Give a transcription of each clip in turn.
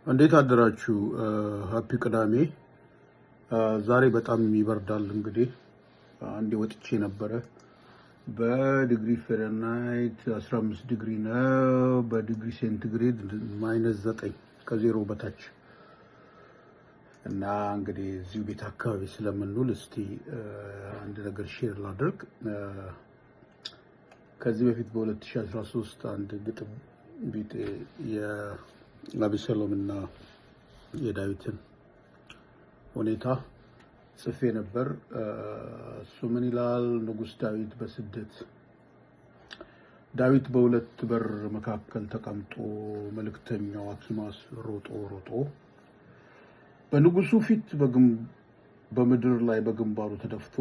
እንዴት አደራችሁ? ሃፒ ቅዳሜ። ዛሬ በጣም ይበርዳል። እንግዲህ አንዴ ወጥቼ ነበረ። በዲግሪ ፋሬንሃይት 15 ዲግሪ ነው፣ በዲግሪ ሴንቲግሬድ -9 ከዜሮ በታች እና እንግዲህ እዚሁ ቤት አካባቢ ስለምንውል እስቲ አንድ ነገር ሼር ላድርግ። ከዚህ በፊት በ2013 አንድ ግጥም ቢጤ የአቤሴሎምና የዳዊትን ሁኔታ ጽፌ ነበር። እሱ ምን ይላል? ንጉሥ ዳዊት በስደት ዳዊት በሁለት በር መካከል ተቀምጦ መልእክተኛው አኪማስ ሮጦ በንጉሱ ፊት በምድር ላይ በግንባሩ ተደፍቶ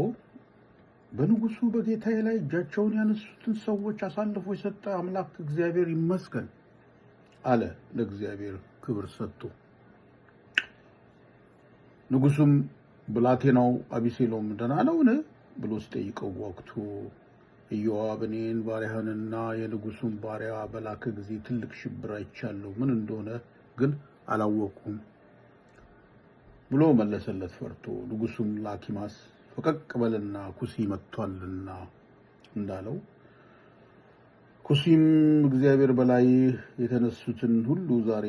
በንጉሱ በጌታዬ ላይ እጃቸውን ያነሱትን ሰዎች አሳልፎ የሰጠ አምላክ እግዚአብሔር ይመስገን አለ፣ ለእግዚአብሔር ክብር ሰጥቶ። ንጉሱም ብላቴናው አቤሴሎም ደህና ነውን ብሎ ሲጠይቀው ወቅቱ ኢዮአብ እኔን ባሪያህንና የንጉሱን ባሪያ በላከ ጊዜ ትልቅ ሽብር አይቻለሁ፣ ምን እንደሆነ ግን አላወቅኩም ብሎ መለሰለት ፈርቶ። ንጉሱም ለአኪማስ ፈቀቅ በልና ኩሲ መጥቷልና እንዳለው ኩሲም እግዚአብሔር በላይ የተነሱትን ሁሉ ዛሬ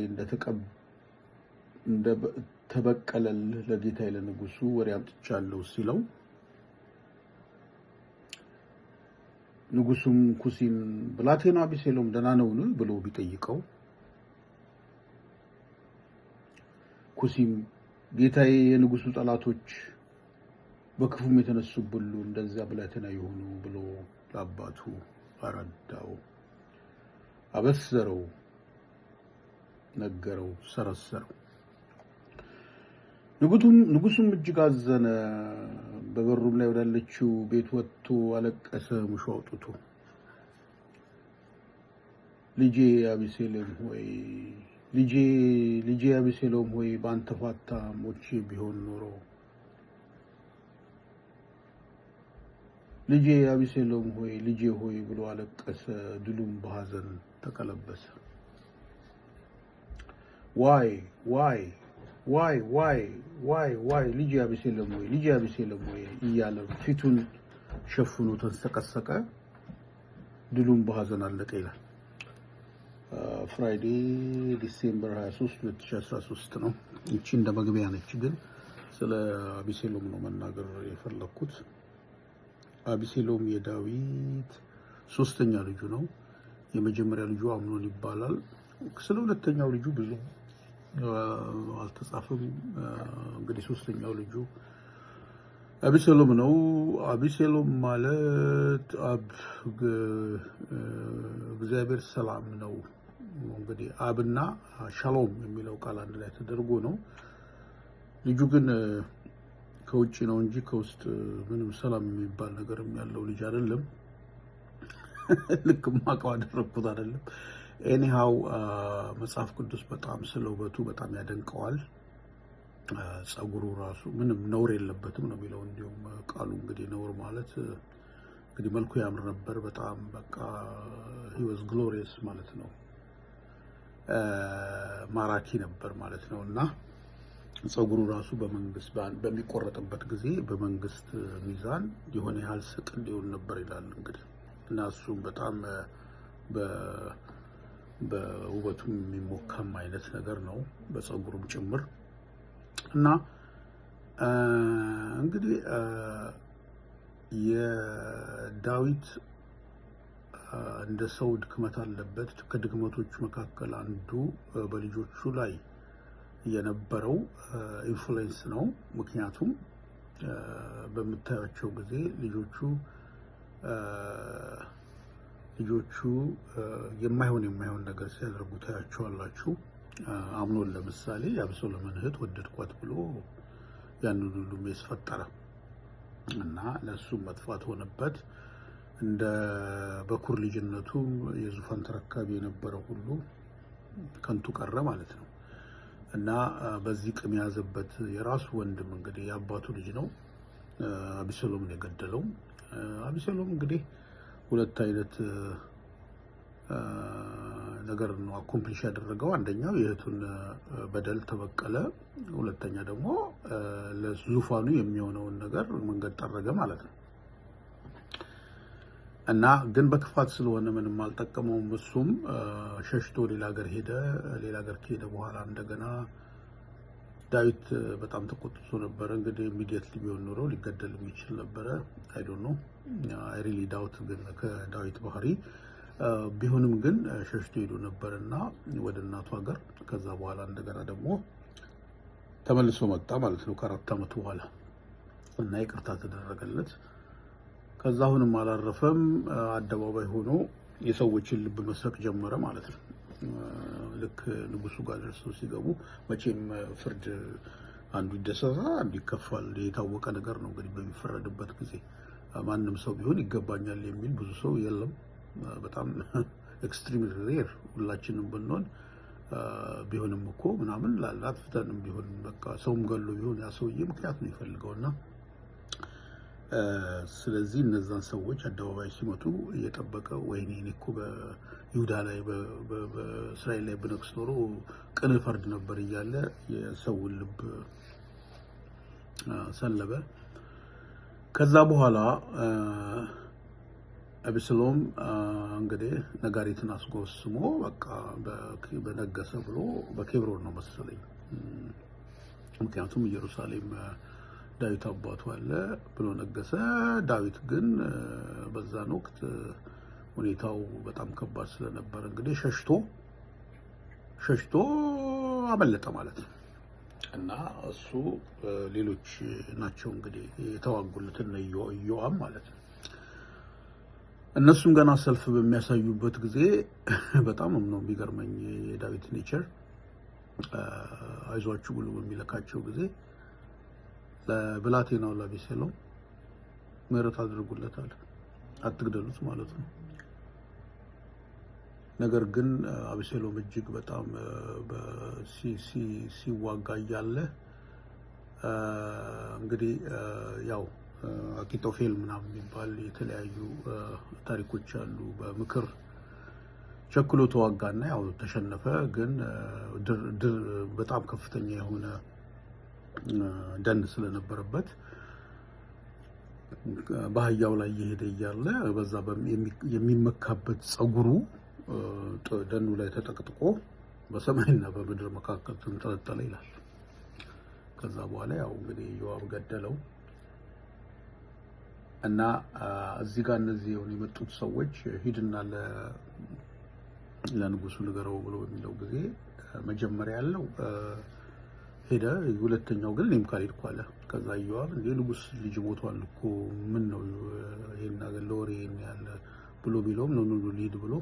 እንደተበቀለልህ ለጌታዬ ለንጉሱ ወሬ አምጥቻለሁ ሲለው፣ ንጉሱም ኩሲን ብላቴና አቤሴሎም ደህና ነውን ብሎ ቢጠይቀው፣ ኩሲም ጌታዬ የንጉሱ ጠላቶች በክፉም የተነሱብሉ እንደዚያ ብላቴና ይሆኑ ብሎ ለአባቱ አረዳው፣ አበሰረው፣ ነገረው፣ ሰረሰረው። ንጉሱም እጅግ አዘነ። በበሩም ላይ ወዳለችው ቤት ወጥቶ አለቀሰ ሙሾ አውጥቶ። ልጄ አቤሴሎም ሆይ በአንተ ፋንታ ሞቼ ቢሆን ኖሮ፣ ልጄ አቤሴሎም ሆይ ልጄ ሆይ ብሎ አለቀሰ። ድሉም በሐዘን ተቀለበሰ። ዋይ ልጄ አቤሴሎም ሆይ እያለ ፊቱን ሸፍኖ ተንሰቀሰቀ። ድሉም በሐዘን አለቀ ይላል። ፍራይዴ ዲሴምበር 23 2013 ነው። እቺ እንደ መግቢያ ነች፣ ግን ስለ አቤሴሎም ነው መናገር የፈለኩት። አቤሴሎም የዳዊት ሶስተኛ ልጁ ነው። የመጀመሪያ ልጁ አምኖን ይባላል። ስለ ሁለተኛው ልጁ ብዙ አልተጻፈም። እንግዲህ ሶስተኛው ልጁ አቤሴሎም ነው። አቤሴሎም ማለት እግዚአብሔር ሰላም ነው። እንግዲህ አብና ሻሎም የሚለው ቃል አንድ ላይ ተደርጎ ነው። ልጁ ግን ከውጪ ነው እንጂ ከውስጥ ምንም ሰላም የሚባል ነገርም ያለው ልጅ አይደለም። ልክ ማቀው አደረኩት አይደለም። ኤኒሃው መጽሐፍ ቅዱስ በጣም ስለ ውበቱ በጣም ያደንቀዋል። ጸጉሩ ራሱ ምንም ነውር የለበትም ነው የሚለው። እንዲሁም ቃሉ እንግዲህ ነውር ማለት እንግዲህ መልኩ ያምር ነበር በጣም በቃ he was glorious ማለት ነው። ማራኪ ነበር ማለት ነው። እና ጸጉሩ ራሱ በመንግስት በሚቆረጥበት ጊዜ በመንግስት ሚዛን የሆነ ያህል ስቅል ሊሆን ነበር ይላል እንግዲህ። እና እሱም በጣም በውበቱም የሚሞካም አይነት ነገር ነው በጸጉሩም ጭምር። እና እንግዲህ የዳዊት እንደ ሰው ድክመት አለበት። ከድክመቶቹ መካከል አንዱ በልጆቹ ላይ የነበረው ኢንፍሉዌንስ ነው። ምክንያቱም በምታያቸው ጊዜ ልጆቹ የማይሆን ነገር ሲያደርጉ ታያቸዋላችሁ። አምኖን ለምሳሌ የአቤሴሎምን እህት ወደድኳት ብሎ ያንን ሁሉ ሜስ ፈጠረ እና ለሱም መጥፋት ሆነበት። እንደ በኩር ልጅነቱ የዙፋን ተረካቢ የነበረው ሁሉ ከንቱ ቀረ ማለት ነው። እና በዚህ ቅም ያዘበት የራሱ ወንድም እንግዲህ የአባቱ ልጅ ነው አቤሴሎምን የገደለው። አቤሴሎም እንግዲህ ሁለት አይነት ነገር ነው አኮምፕሊሽ ያደረገው። አንደኛው የእህቱን በደል ተበቀለ፣ ሁለተኛ ደግሞ ለዙፋኑ የሚሆነውን ነገር መንገድ ጠረገ ማለት ነው። እና ግን በክፋት ስለሆነ ምንም አልጠቀመውም። እሱም ሸሽቶ ሌላ ሀገር ሄደ። ሌላ ሀገር ከሄደ በኋላ እንደገና ዳዊት በጣም ተቆጥቶ ነበር። እንግዲህ ኢሚዲየትሊ ቢሆን ኖሮ ሊገደል የሚችል ነበረ። አይ ዶንት ኖ አይ ሪሊ ዳውት ግን ከዳዊት ባህሪ ቢሆንም ግን ሸሽቶ ሄዶ ነበርና ወደ እናቱ ሀገር። ከዛ በኋላ እንደገና ደግሞ ተመልሶ መጣ ማለት ነው ከ4 ዓመት በኋላ እና ይቅርታ ተደረገለት። ከዛ አሁንም አላረፈም። አደባባይ ሆኖ የሰዎችን ልብ መስረቅ ጀመረ ማለት ነው። ልክ ንጉሱ ጋር ደርሰው ሲገቡ መቼም ፍርድ አንዱ ይደሰታል፣ አንዱ ይከፋል። የታወቀ ነገር ነው እንግዲህ በሚፈረድበት ጊዜ ማንም ሰው ቢሆን ይገባኛል የሚል ብዙ ሰው የለም። በጣም ኤክስትሪም ሬር ሁላችንም ብንሆን ቢሆንም እኮ ምናምን ላጥፍተንም ቢሆን በቃ ሰውም ገሎ ቢሆን ያ ሰውዬ ምክንያት ነው ይፈልገውና ስለዚህ እነዛን ሰዎች አደባባይ ሲመጡ እየጠበቀ ወይኔ እኔ እኮ በይሁዳ ላይ በእስራኤል ላይ ብነግስ ኖሮ ቅን ፈርድ ነበር እያለ የሰውን ልብ ሰለበ። ከዛ በኋላ አቤሴሎም እንግዲህ ነጋሪትን አስጎስሞ በቃ በነገሰ ብሎ በኬብሮን ነው መሰለኝ፣ ምክንያቱም ኢየሩሳሌም ዳዊት አባቱ አለ ብሎ ነገሰ። ዳዊት ግን በዛን ወቅት ሁኔታው በጣም ከባድ ስለነበር እንግዲህ ሸሽቶ አመለጠ ማለት ነው። እና እሱ ሌሎች ናቸው እንግዲህ የተዋጉለት እነ ኢዮአብ ማለት ነው። እነሱም ገና ሰልፍ በሚያሳዩበት ጊዜ በጣም ነው የሚገርመኝ የዳዊት ኔቸር። አይዟችሁ ብሎ በሚለካቸው ጊዜ ለብላቴናው ለአቤሴሎም ምህረት አድርጉለታል፣ አትግደሉት ማለት ነው። ነገር ግን አቤሴሎም እጅግ በጣም ሲዋጋ እያለ እንግዲህ ያው አኪጦፌል ምናምን የሚባል የተለያዩ ታሪኮች አሉ። በምክር ቸክሎ ተዋጋና ያው ተሸነፈ። ግን በጣም ከፍተኛ የሆነ ደን ስለነበረበት በአህያው ላይ እየሄደ እያለ በዛ የሚመካበት ጸጉሩ ደኑ ላይ ተጠቅጥቆ በሰማይና በምድር መካከል ተንጠለጠለ ይላል። ከዛ በኋላ ያው እንግዲህ ኢዮአብ ገደለው እና እዚህ ጋር እነዚህ የመጡት ሰዎች ሂድና ለንጉሱ ንገረው ብሎ በሚለው ጊዜ መጀመሪያ ያለው ሄደ። ሁለተኛው ግን እኔም ካልሄድኩ አለ። ከዛ ኢዮአብ እንደ ንጉስ ልጅ ሞቷል እኮ ምን ነው ይሄን ነገር ለወሬ ያለ ብሎ ቢለውም ነው ሊሄድ ብሎ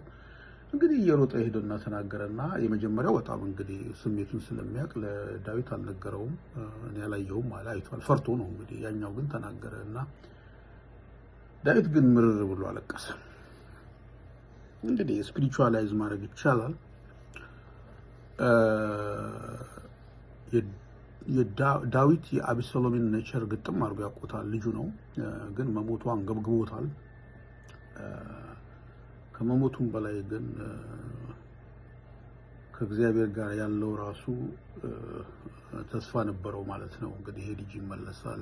እንግዲህ እየሮጠ ሄደና ተናገረና የመጀመሪያው በጣም እንግዲህ ስሜቱን ስለሚያውቅ ለዳዊት አልነገረውም። እኔ አላየሁም አለ። አይቷል፣ ፈርቶ ነው እንግዲህ። ያኛው ግን ተናገረና ዳዊት ግን ምርር ብሎ አለቀሰ። እንግዲህ ስፒሪቹዋላይዝ ማድረግ ይቻላል። ዳዊት የአቤሴሎምን ኔቸር ግጥም አድርጎ ያውቁታል። ልጁ ነው ግን መሞቱ አንገብግቦታል። ከመሞቱም በላይ ግን ከእግዚአብሔር ጋር ያለው ራሱ ተስፋ ነበረው ማለት ነው። እንግዲህ ይሄ ልጅ ይመለሳል።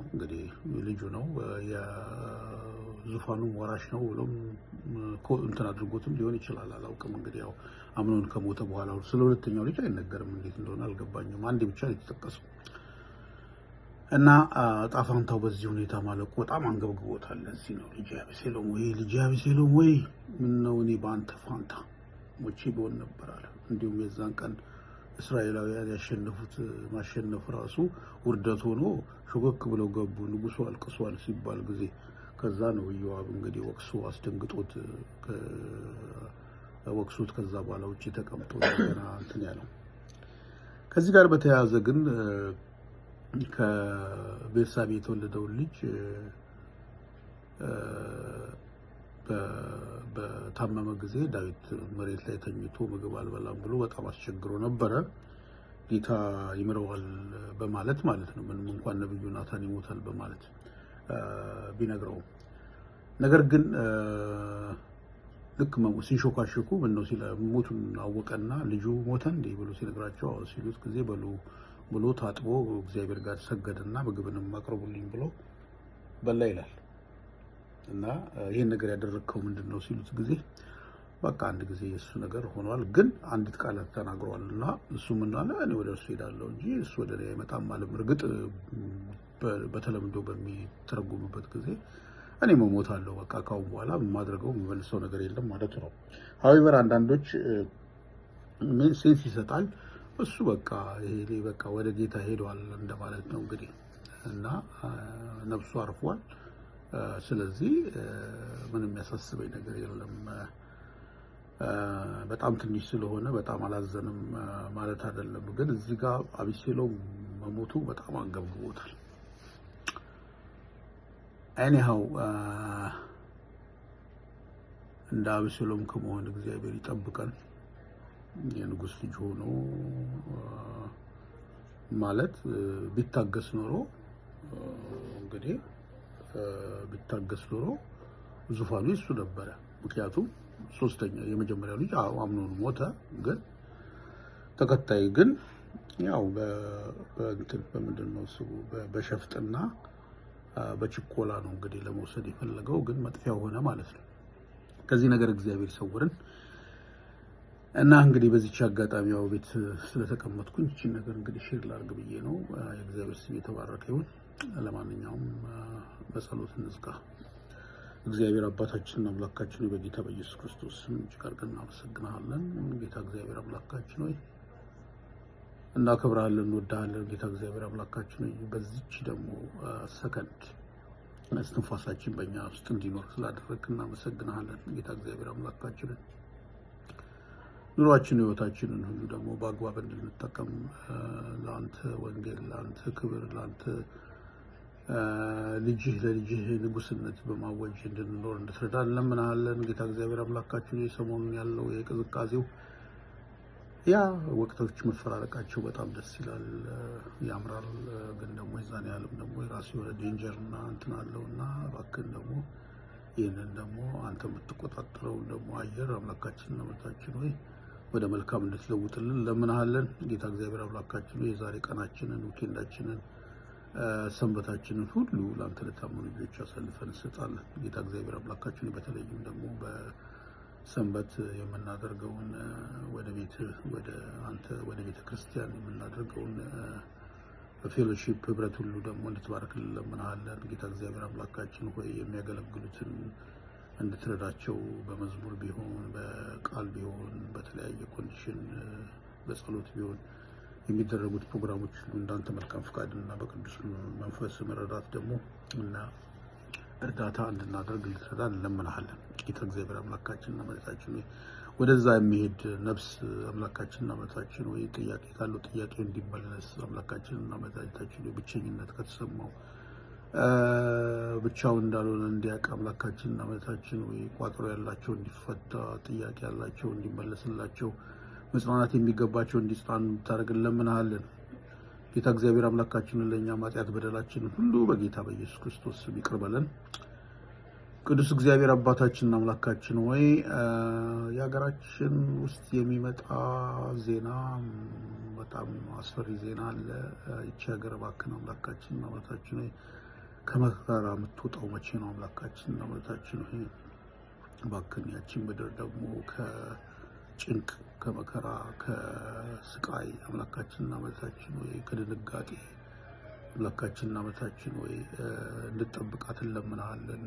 እንግዲህ ልጁ ነው የዙፋኑ ወራሽ ነው ብሎም እንትን አድርጎትም ሊሆን ይችላል፣ አላውቅም። እንግዲህ ያው አምኖን ከሞተ በኋላ ስለ ሁለተኛው ልጅ አይነገርም፣ እንዴት እንደሆነ አልገባኝም። አንዴ ብቻ የተጠቀሰው እና ጣፋንታው በዚህ ሁኔታ ማለቁ በጣም አንገብግቦታል። ለዚህ ነው ልጅ አቤሴሎም ወይ ምን ነው እኔ በአንተ ፋንታ ሞቼ ቢሆን ነበር አለ። እንዲሁም የዛን ቀን እስራኤላውያን ያሸነፉት ማሸነፍ ራሱ ውርደት ሆኖ ሾከክ ብለው ገቡ። ንጉሱ አልቅሷል ሲባል ጊዜ ከዛ ነው ኢዮአብ እንግዲህ ወቅሶ አስደንግጦት ወቅሶት ከዛ በኋላ ውጪ ተቀምጦ ገና እንትን ያለው። ከዚህ ጋር በተያያዘ ግን ከቤርሳቤ የተወለደው ልጅ በታመመ ጊዜ ዳዊት መሬት ላይ ተኝቶ ምግብ አልበላም ብሎ በጣም አስቸግሮ ነበረ። ጌታ ይምረዋል በማለት ማለት ነው፣ ምንም እንኳን ነብዩ ናታን ይሞታል በማለት ቢነግረው። ነገር ግን ልክ ሲንሾካሾኩ ምን ነው ሲለ ሞቱን አወቀና ልጁ ሞተ እንዴ ብሎ ሲነግራቸው ሲሉት ጊዜ ብሎ ታጥቦ እግዚአብሔር ጋር ሰገደና ምግብንም አቅርቡልኝ ብሎ በላ ይላል። እና ይሄን ነገር ያደረከው ምንድነው ሲሉት ጊዜ በቃ አንድ ጊዜ እሱ ነገር ሆኗል፣ ግን አንዲት ቃል ተናግሯልና እሱ ምን አለ እኔ ወደ እሱ ሄዳለሁ እንጂ እሱ ወደ እኔ አይመጣም ማለት እርግጥ በተለምዶ በሚተረጉምበት ጊዜ እኔ መሞታለሁ በቃ ካሁን በኋላ የማድረገው የሚመልሰው ነገር የለም ማለት ነው። ሀዊበር አንዳንዶች ምን ሴንስ ይሰጣል እሱ በቃ ይሄ በቃ ወደ ጌታ ሄዷል እንደማለት ነው እንግዲህ እና ነፍሱ አርፏል። ስለዚህ ምንም የሚያሳስበኝ ነገር የለም። በጣም ትንሽ ስለሆነ በጣም አላዘንም ማለት አይደለም። ግን እዚህ ጋር አቤሴሎም መሞቱ በጣም አንገብግቦታል። ኤኒሃው እንደ አቤሴሎም ከመሆን እግዚአብሔር ይጠብቀን። የንጉስ ልጅ ሆኖ ማለት ቢታገስ ኖሮ እንግዲህ ቢታገስ ኖሮ ዙፋኑ እሱ ነበረ። ምክንያቱም ሶስተኛ የመጀመሪያው ልጅ አምኖን ሞተ፣ ግን ተከታይ ግን ያው በእንትን በምንድነው እሱ በሸፍጥና በችኮላ ነው እንግዲህ ለመውሰድ የፈለገው፣ ግን መጥፊያ ሆነ ማለት ነው። ከዚህ ነገር እግዚአብሔር ይሰውርን እና እንግዲህ በዚች አጋጣሚ ያው ቤት ስለተቀመጥኩኝ እቺ ነገር እንግዲህ ሼር ላድርግ ብዬ ነው። የእግዚአብሔር ስም የተባረከ ይሁን። ለማንኛውም በጸሎት እንዝጋ። እግዚአብሔር አባታችንና አምላካችን በጌታ በኢየሱስ ክርስቶስ ስም እጅግ አድርገን እናመሰግናለን። ጌታ እግዚአብሔር አምላካችን ሆይ እናከብርሃለን፣ እንወድሃለን። ጌታ እግዚአብሔር አምላካችን ሆይ በዚች ደግሞ ሰከንድ እስትንፋሳችን በእኛ ውስጥ እንዲኖር ስላደረግክ እናመሰግናለን። ጌታ እግዚአብሔር አምላካችን ኑሯችን ህይወታችንን ሁሉ ደግሞ በአግባብ እንድንጠቀም ለአንተ ወንጌል፣ ለአንተ ክብር፣ ለአንተ ለልጅህ ንጉስነት በማወጅ እንድንኖር እንድትረዳን እንለምናለን። ጌታ እግዚአብሔር አምላካችን የሰሞኑን ያለው የቅዝቃዜው ያ ወቅቶች መፈራረቃቸው በጣም ደስ ይላል፣ ያምራል። ግን ደግሞ የዛን ያህልም ደግሞ የራሱ የሆነ ዴንጀርና እንትን አለውና እባክህን ደግሞ ይህንን ደግሞ አንተ የምትቆጣጠረው ደግሞ አየር አምላካችንና መታችን ሆይ ወደ መልካም እንድትለውጥልን እንለምናለን። ጌታ እግዚአብሔር አምላካችን ሆይ የዛሬ ቀናችንን፣ ዊኬንዳችንን፣ ሰንበታችንን ሁሉ ለአንተ ለታመኑ ልጆች አሳልፈን እንሰጣለን። ጌታ እግዚአብሔር አምላካችን በተለይም ደግሞ በሰንበት የምናደርገውን ወደ ቤተ ክርስቲያን የምናደርገውን በፌሎሺፕ ህብረት ሁሉ ደግሞ እንድትባርክልን እንለምናለን። ጌታ እግዚአብሔር አምላካችን ሆይ የሚያገለግሉትን እንድትረዳቸው በመዝሙር ቢሆን በቃል ቢሆን በተለያየ ኮንዲሽን በጸሎት ቢሆን የሚደረጉት ፕሮግራሞች ሁሉ እንዳንተ መልካም ፍቃድና በቅዱስ መንፈስ መረዳት ደግሞ እና እርዳታ እንድናደርግ እንድትረዳን እንለምናለን። ጌታ እግዚአብሔር አምላካችንና መድኃኒታችን ሆይ ወደዛ የሚሄድ ነፍስ አምላካችንና መድኃኒታችን ሆይ ጥያቄ ካለው ጥያቄ እንዲመለስ አምላካችንና መድኃኒታችን ሆይ ብቸኝነት ከተሰማው ብቻውን እንዳልሆነ እንዲያውቅ አምላካችንና መድኃኒታችን ሆይ ቋጥሮ ያላቸው እንዲፈታ፣ ጥያቄ ያላቸው እንዲመለስላቸው፣ መጽናናት የሚገባቸው እንዲጽናኑ እንድታደርግልን እንለምናለን። ጌታ እግዚአብሔር አምላካችንን ለእኛ ኃጢአት በደላችንን ሁሉ በጌታ በኢየሱስ ክርስቶስ ስም ይቅር በለን። ቅዱስ እግዚአብሔር አባታችንና አምላካችን ሆይ የሀገራችን ውስጥ የሚመጣ ዜና በጣም አስፈሪ ዜና አለ። ይቺ ሀገር እባክህን አምላካችንና አምላካችን ሆይ ከመከራ የምትወጣው መቼ ነው? አምላካችንና አምላካችን ሆይ እባክህን ያቺን ምድር ደግሞ ከጭንቅ ከመከራ ከስቃይ አምላካችንና አምላካችን ሆይ ከድንጋጤ አምላካችንና አምላካችን ሆይ እንድትጠብቃት እንለምናለን።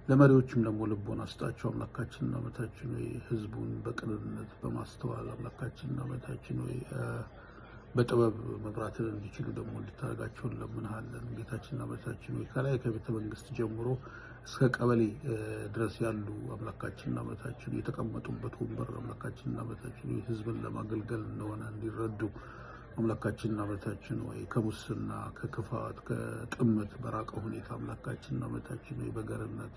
ለመሪዎችም ደግሞ ልቦና ስጣቸው አምላካችንና አምላካችን ሆይ ህዝቡን በቅንነት በማስተዋል አምላካችንና አምላካችን ሆይ በጥበብ መብራትን እንዲችሉ ደግሞ እንድታደርጋቸው እንለምናለን። ጌታችንና አምላካችን ሆይ ከላይ ከቤተ መንግስት ጀምሮ እስከ ቀበሌ ድረስ ያሉ አምላካችንና አምላካችን የተቀመጡበት ወንበር አምላካችንና አምላካችን ሆይ ህዝብን ለማገልገል እንደሆነ እንዲረዱ አምላካችንና አምላካችን ሆይ ከሙስና ከክፋት ከጥመት በራቀ ሁኔታ አምላካችንና አምላካችን ሆይ በገርነት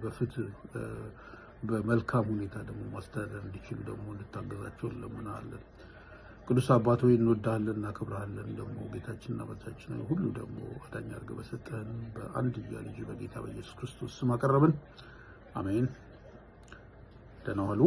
በፍትህ በመልካም ሁኔታ ደግሞ ማስተዳደር እንዲችሉ ደግሞ እንድታገዛቸው እንለምናለን። ቅዱስ አባት ሆይ እንወዳለን እናከብራለን። ደግሞ ጌታችንና መድኃኒታችን ሁሉ ደግሞ አዳኝ አድርገህ በሰጠን በአንድያ ልጅ በጌታ በኢየሱስ ክርስቶስ ስም አቀረብን። አሜን። ደህና ዋሉ።